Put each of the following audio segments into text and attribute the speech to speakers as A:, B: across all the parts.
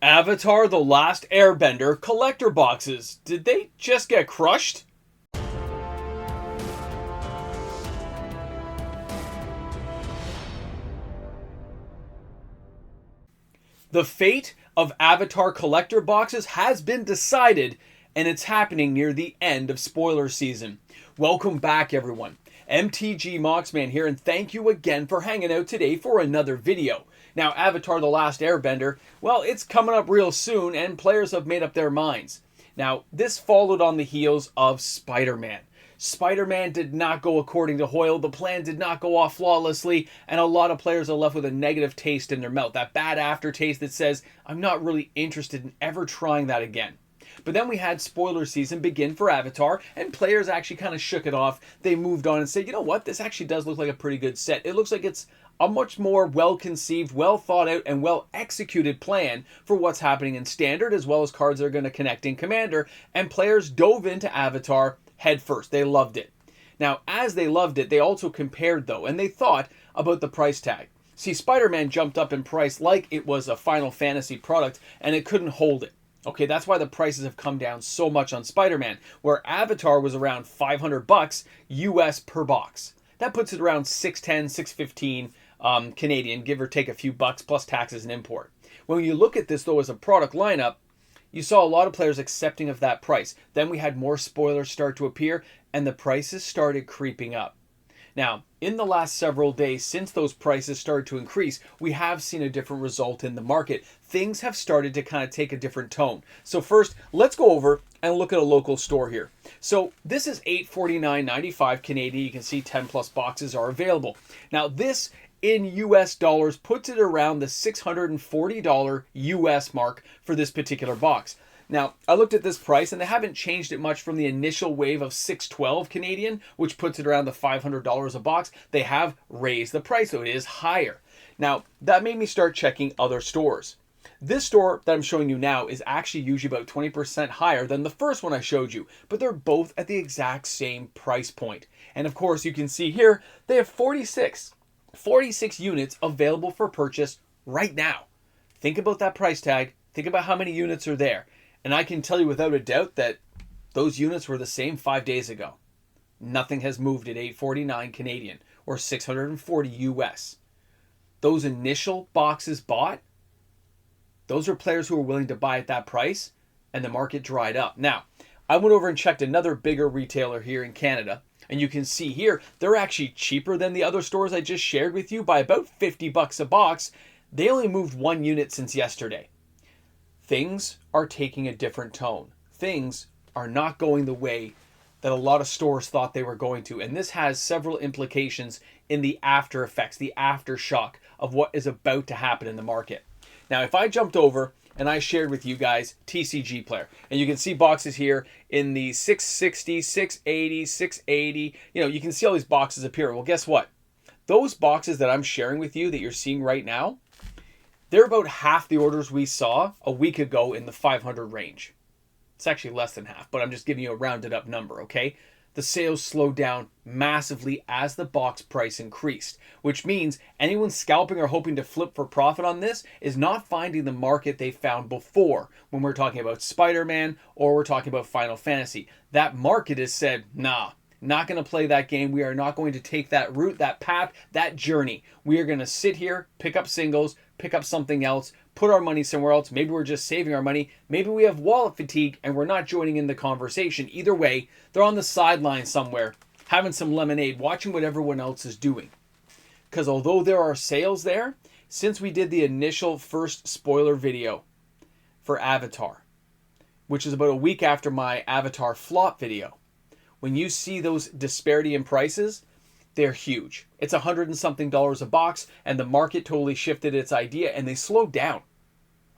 A: Avatar: The Last Airbender collector boxes. Did they just get crushed? The fate of Avatar collector boxes has been decided, and it's happening near the end of spoiler season. Welcome back, everyone. MTG Moxman here, and thank you again for hanging out today for another video. Now, Avatar: The Last Airbender, well, it's coming up real soon, and players have made up their minds. Now, this followed on the heels of Spider-Man. Spider-Man did not go according to Hoyle, the plan did not go off flawlessly, and a lot of players are left with a negative taste in their mouth. That bad aftertaste that says, I'm not really interested in ever trying that again. But then we had spoiler season begin for Avatar, and players actually kind of shook it off. They moved on and said, you know what, this actually does look like a pretty good set. It looks like it's a much more well-conceived, well-thought-out, and well-executed plan for what's happening in Standard, as well as cards that are going to connect in Commander, and players dove into Avatar head first. They loved it. Now, as they loved it, they also compared, though, and they thought about the price tag. See, Spider-Man jumped up in price like it was a Final Fantasy product, and it couldn't hold it. Okay, that's why the prices have come down so much on Spider-Man, where Avatar was around $500 US per box. That puts it around $610, $615 Canadian, give or take a few bucks, plus taxes and import. When you look at this, though, as a product lineup, you saw a lot of players accepting of that price. Then we had more spoilers start to appear, and the prices started creeping up. Now, in the last several days, since those prices started to increase, we have seen a different result in the market. Things have started to kind of take a different tone. So first, let's go over and look at a local store here. So this is $849.95 Canadian. You can see 10 plus boxes are available. Now this in US dollars puts it around the $640 US mark for this particular box. Now, I looked at this price, and they haven't changed it much from the initial wave of $612 Canadian, which puts it around the $500 a box. They have raised the price, so it is higher. Now, that made me start checking other stores. This store that I'm showing you now is actually usually about 20% higher than the first one I showed you, but they're both at the exact same price point. And of course, you can see here, they have 46 units available for purchase right now. Think about that price tag. Think about how many units are there. And I can tell you without a doubt that those units were the same 5 days ago. Nothing has moved at $849 Canadian or $640 US. Those initial boxes bought, those are players who are willing to buy at that price, and the market dried up. Now, I went over and checked another bigger retailer here in Canada, and you can see here, they're actually cheaper than the other stores I just shared with you by about $50 a box. They only moved 1 unit since yesterday. Things are taking a different tone. Things are not going the way that a lot of stores thought they were going to. And this has several implications in the after effects, the aftershock of what is about to happen in the market. Now, if I jumped over and I shared with you guys TCG Player, and you can see boxes here in the 660, 680, 680, you can see all these boxes appear. Well, guess what? Those boxes that I'm sharing with you that you're seeing right now, they're about half the orders we saw a week ago in the 500 range. It's actually less than half, but I'm just giving you a rounded up number, okay? The sales slowed down massively as the box price increased, which means anyone scalping or hoping to flip for profit on this is not finding the market they found before when we're talking about Spider-Man or we're talking about Final Fantasy. That market has said, nah, not going to play that game. We are not going to take that route, that path, that journey. We are going to sit here, pick up singles, pick up something else, put our money somewhere else. Maybe we're just saving our money. Maybe we have wallet fatigue and we're not joining in the conversation. Either way, they're on the sideline somewhere, having some lemonade, watching what everyone else is doing. Because although there are sales there, since we did the initial first spoiler video for Avatar, which is about a week after my Avatar flop video, when you see those disparity in prices, they're huge. It's $100 and something a box, and the market totally shifted its idea, and they slowed down.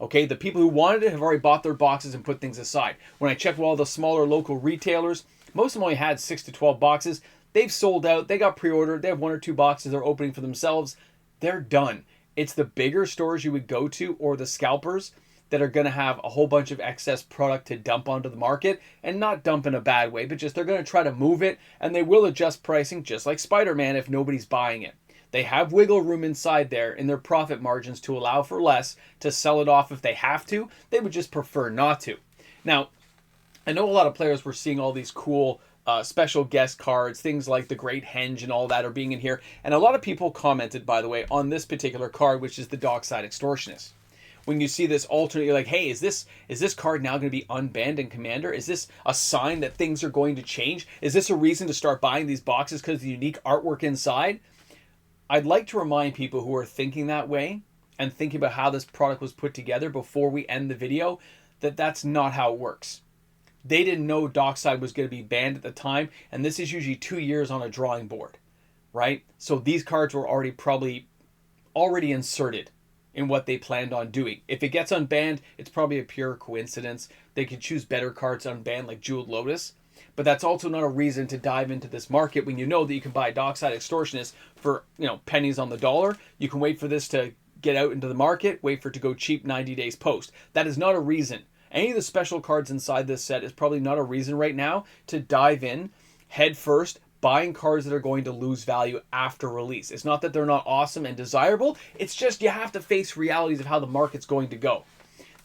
A: Okay, the people who wanted it have already bought their boxes and put things aside. When I checked with all the smaller local retailers, most of them only had 6 to 12 boxes. They've sold out. They got pre-ordered. They have 1 or 2 boxes they're opening for themselves. They're done. It's the bigger stores you would go to or the scalpers that are going to have a whole bunch of excess product to dump onto the market, and not dump in a bad way, but just they're going to try to move it, and they will adjust pricing just like Spider-Man if nobody's buying it. They have wiggle room inside there in their profit margins to allow for less, to sell it off if they have to. They would just prefer not to. Now, I know a lot of players were seeing all these cool special guest cards, things like the Great Henge and all that are being in here. And a lot of people commented, by the way, on this particular card, which is the Dockside Extortionist. When you see this alternate, you're like, hey, is this card now going to be unbanned in Commander? Is this a sign that things are going to change? Is this a reason to start buying these boxes because of the unique artwork inside? I'd like to remind people who are thinking that way and thinking about how this product was put together before we end the video that that's not how it works. They didn't know Dockside was going to be banned at the time, and this is usually 2 years on a drawing board, right? So these cards were already inserted in what they planned on doing. If it gets unbanned, it's probably a pure coincidence. They could choose better cards unbanned like Jeweled Lotus, but that's also not a reason to dive into this market when you know that you can buy Dockside Extortionist for, pennies on the dollar. You can wait for this to get out into the market, wait for it to go cheap 90 days post. That is not a reason. Any of the special cards inside this set is probably not a reason right now to dive in head first, buying cards that are going to lose value after release. It's not that they're not awesome and desirable. It's just you have to face realities of how the market's going to go.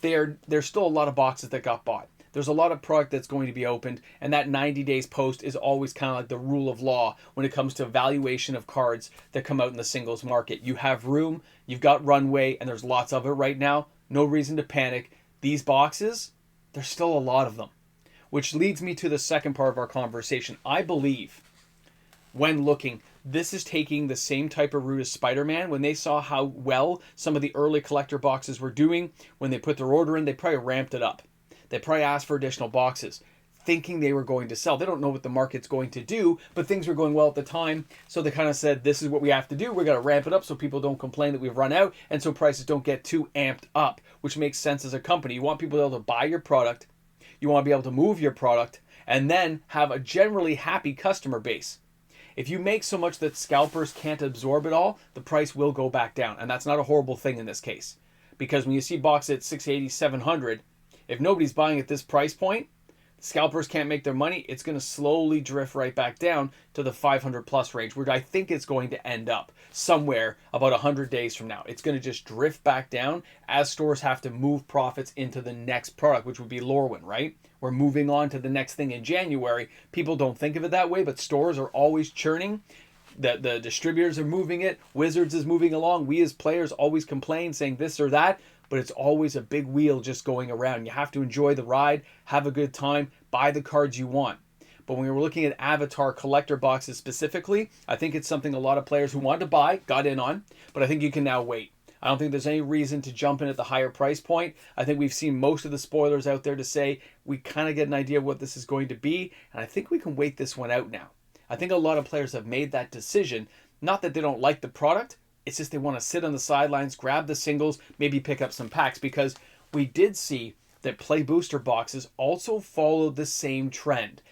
A: There's still a lot of boxes that got bought. There's a lot of product that's going to be opened, and that 90 days post is always kind of like the rule of law when it comes to valuation of cards that come out in the singles market. You have room, you've got runway, and there's lots of it right now. No reason to panic. These boxes, there's still a lot of them. Which leads me to the second part of our conversation. I believe, when looking, this is taking the same type of route as Spider-Man. When they saw how well some of the early collector boxes were doing, when they put their order in, they probably ramped it up. They probably asked for additional boxes, thinking they were going to sell. They don't know what the market's going to do, but things were going well at the time, so they kind of said, this is what we have to do. We're going to ramp it up so people don't complain that we've run out, and so prices don't get too amped up, which makes sense as a company. You want people to be able to buy your product, you want to be able to move your product, and then have a generally happy customer base. If you make so much that scalpers can't absorb it all, the price will go back down, and that's not a horrible thing in this case. Because when you see boxes at 680, 700, if nobody's buying at this price point, scalpers can't make their money, it's going to slowly drift right back down to the 500 plus range, where I think it's going to end up somewhere about 100 days from now. It's going to just drift back down as stores have to move profits into the next product, which would be Lorwyn, right? We're moving on to the next thing in January. People don't think of it that way, but stores are always churning. The distributors are moving it. Wizards is moving along. We as players always complain saying this or that, but it's always a big wheel just going around. You have to enjoy the ride, have a good time, buy the cards you want. But when we were looking at Avatar collector boxes specifically, I think it's something a lot of players who wanted to buy got in on, but I think you can now wait. I don't think there's any reason to jump in at the higher price point. I think we've seen most of the spoilers out there to say we kind of get an idea of what this is going to be, and I think we can wait this one out now. I think a lot of players have made that decision, not that they don't like the product, it's just they want to sit on the sidelines, grab the singles, maybe pick up some packs, because we did see that play booster boxes also followed the same trend.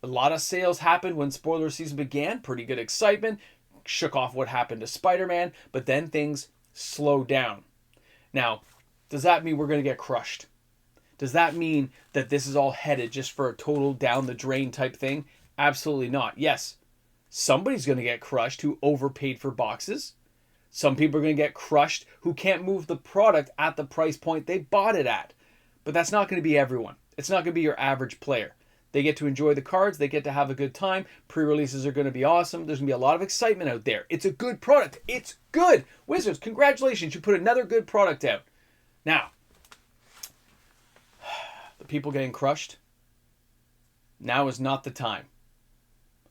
A: A lot of sales happened when spoiler season began, pretty good excitement, shook off what happened to Spider-Man, but then things slowed down. Now, does that mean we're going to get crushed? Does that mean that this is all headed just for a total down the drain type thing? Absolutely not. Yes, somebody's going to get crushed who overpaid for boxes. Some people are going to get crushed who can't move the product at the price point they bought it at. But that's not going to be everyone. It's not going to be your average player. They get to enjoy the cards. They get to have a good time. Pre-releases are going to be awesome. There's going to be a lot of excitement out there. It's a good product. It's good. Wizards, congratulations. You put another good product out. Now, the people getting crushed, now is not the time.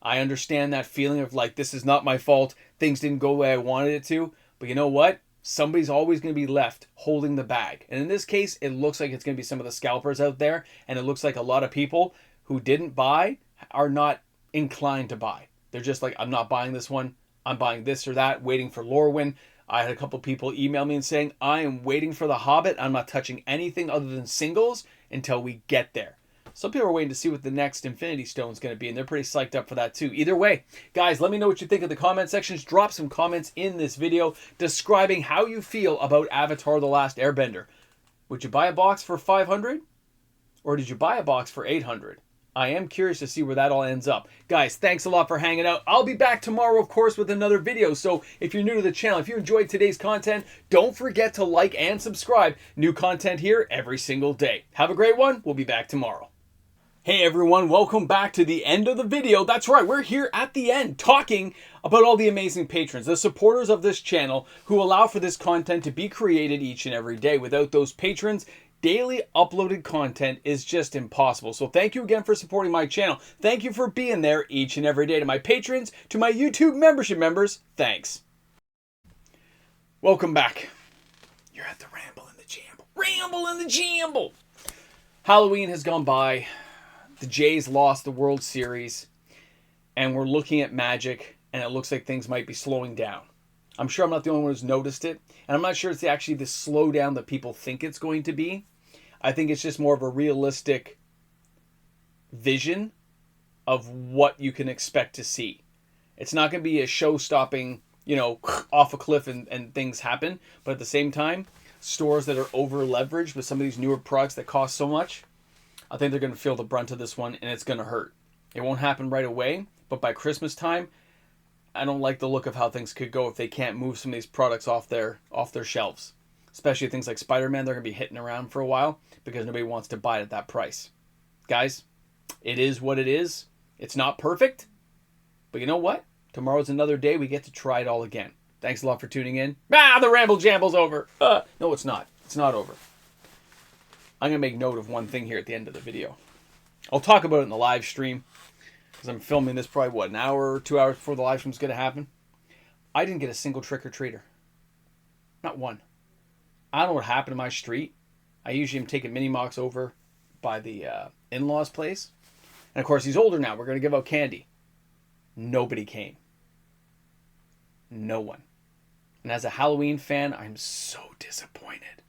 A: I understand that feeling of like, this is not my fault. Things didn't go the way I wanted it to. But you know what? Somebody's always going to be left holding the bag. And in this case, it looks like it's going to be some of the scalpers out there. And it looks like a lot of people who didn't buy are not inclined to buy. They're just like, I'm not buying this one. I'm buying this or that, waiting for Lorwyn. I had a couple people email me and saying, I am waiting for The Hobbit. I'm not touching anything other than singles until we get there. Some people are waiting to see what the next Infinity Stone is going to be, and they're pretty psyched up for that too. Either way, guys, let me know what you think in the comment sections. Drop some comments in this video describing how you feel about Avatar: The Last Airbender. Would you buy a box for $500? Or did you buy a box for $800? I am curious to see where that all ends up. Guys, thanks a lot for hanging out. I'll be back tomorrow, of course, with another video. So if you're new to the channel, if you enjoyed today's content, don't forget to like and subscribe. New content here every single day. Have a great one. We'll be back tomorrow. Hey everyone, welcome back to the end of the video. That's right, we're here at the end talking about all the amazing patrons, the supporters of this channel who allow for this content to be created each and every day. Without those patrons, daily uploaded content is just impossible. So thank you again for supporting my channel. Thank you for being there each and every day. To my patrons, to my YouTube membership members, thanks. Welcome back. You're at the Ramble and the Jamble. Ramble and the Jamble. Halloween has gone by. The Jays lost the World Series, and we're looking at Magic, and it looks like things might be slowing down. I'm sure I'm not the only one who's noticed it, and I'm not sure it's actually the slowdown that people think it's going to be. I think it's just more of a realistic vision of what you can expect to see. It's not going to be a show-stopping, off a cliff and things happen, but at the same time, stores that are over-leveraged with some of these newer products that cost so much, I think they're going to feel the brunt of this one, and it's going to hurt. It won't happen right away, but by Christmas time, I don't like the look of how things could go if they can't move some of these products off their shelves. Especially things like Spider-Man, they're going to be hitting around for a while because nobody wants to buy it at that price. Guys, it is what it is. It's not perfect, but you know what? Tomorrow's another day. We get to try it all again. Thanks a lot for tuning in. The Ramble Jamble's over. No, it's not. It's not over. I'm going to make note of one thing here at the end of the video. I'll talk about it in the live stream because I'm filming this probably, an hour or 2 hours before the live stream's going to happen. I didn't get a single trick-or-treater. Not one. I don't know what happened to my street. I usually am taking Mini-Mox over by the in-laws' place. And, of course, he's older now. We're going to give out candy. Nobody came. No one. And as a Halloween fan, I'm so disappointed.